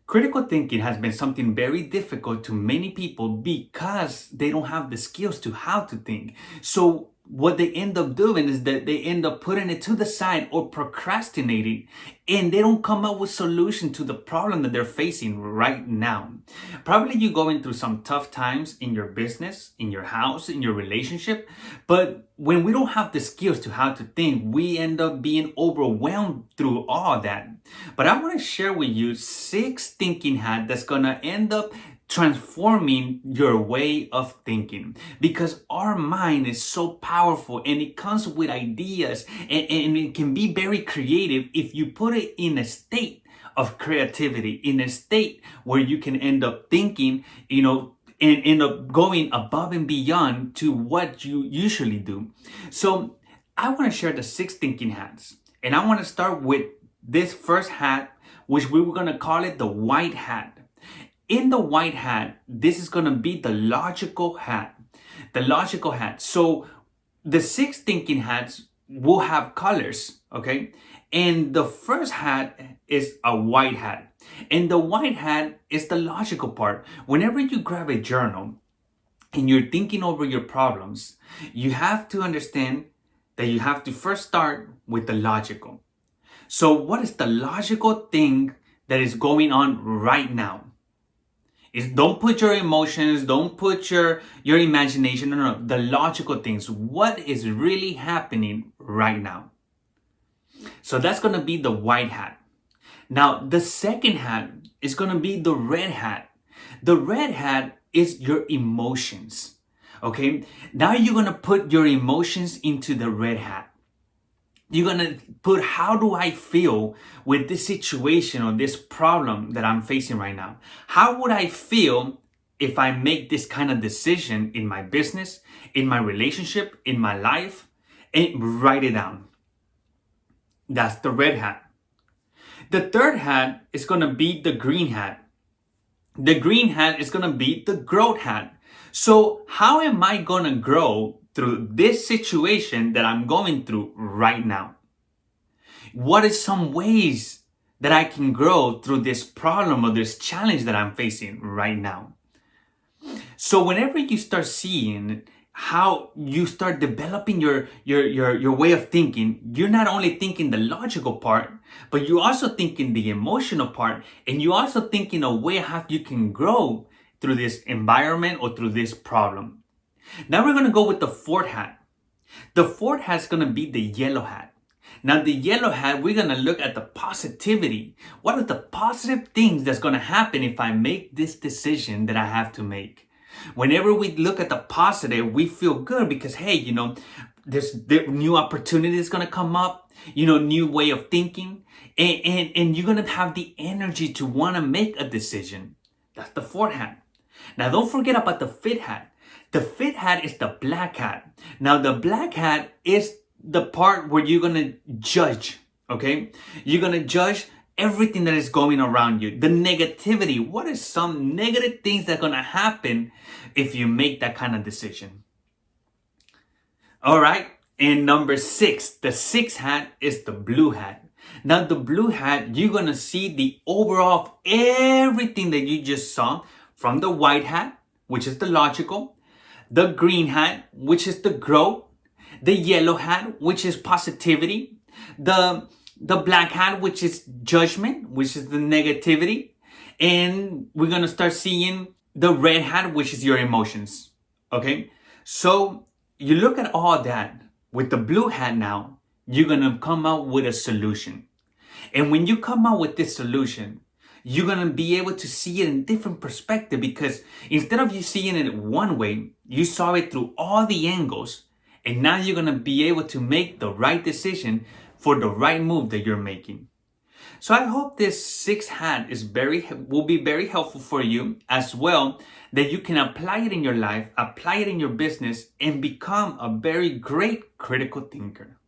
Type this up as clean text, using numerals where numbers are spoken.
Critical thinking has been something very difficult to many people because they don't have the skills to how to think. So what they end up doing is that they end up putting it to the side or procrastinating, and they don't come up with solution to the problem that they're facing right now. Probably you're going through some tough times in your business, in your house, in your relationship, but when we don't have the skills to how to think, we end up being overwhelmed through all that. But I want to share with you 6 thinking hacks that's gonna end up transforming your way of thinking, because our mind is so powerful and it comes with ideas, and it can be very creative if you put it in a state of creativity, in a state where you can end up thinking, and end up going above and beyond to what you usually do. So I want to share the 6 thinking hacks, and I want to start with this first hat, which we were going to call it the white hat. In the white hat, this is going to be the logical hat. The logical hat. So the 6 thinking hats will have colors, okay? And the first hat is a white hat. And the white hat is the logical part. Whenever you grab a journal and you're thinking over your problems, you have to understand that you have to first start with the logical. So what is the logical thing that is going on right now? Don't put your emotions, don't put your imagination, no, the logical things. What is really happening right now? So that's going to be the white hat. Now, the second hat is going to be the red hat. The red hat is your emotions. Okay? Now you're going to put your emotions into the red hat. You're going to put, how do I feel with this situation or this problem that I'm facing right now? How would I feel if I make this kind of decision in my business, in my relationship, in my life? And write it down. That's the red hat. The third hat is going to be the green hat. The green hat is going to be the growth hat. So how am I going to grow through this situation that I'm going through right now? What is some ways that I can grow through this problem or this challenge that I'm facing right now? So whenever you start seeing how you start developing your way of thinking, you're not only thinking the logical part, but you're also thinking the emotional part, and you're also thinking a way how you can grow through this environment or through this problem. Now we're going to go with the fourth hat. The fourth hat is going to be the yellow hat. Now the yellow hat, we're going to look at the positivity. What are the positive things that's going to happen if I make this decision that I have to make? Whenever we look at the positive, we feel good because, hey, there's new opportunities going to come up, new way of thinking, and you're going to have the energy to want to make a decision. That's the fourth hat. Now don't forget about the fifth hat. The fifth hat is the black hat. Now the black hat is the part where you're going to judge, okay? You're going to judge everything that is going around you. The negativity. What is some negative things that are going to happen if you make that kind of decision? All right. And number 6, the sixth hat is the blue hat. Now the blue hat, you're going to see the overall of everything that you just saw from the white hat, which is the logical, the green hat, which is the growth, the yellow hat, which is positivity, the black hat, which is judgment, which is the negativity, and we're going to start seeing the red hat, which is your emotions. Okay? So you look at all that with the blue hat now, you're going to come out with a solution. And when you come out with this solution, you're going to be able to see it in different perspective, because instead of you seeing it one way, you saw it through all the angles, and now you're going to be able to make the right decision for the right move that you're making. So I hope this 6th hat will be very helpful for you as well, that you can apply it in your life, apply it in your business, and become a very great critical thinker.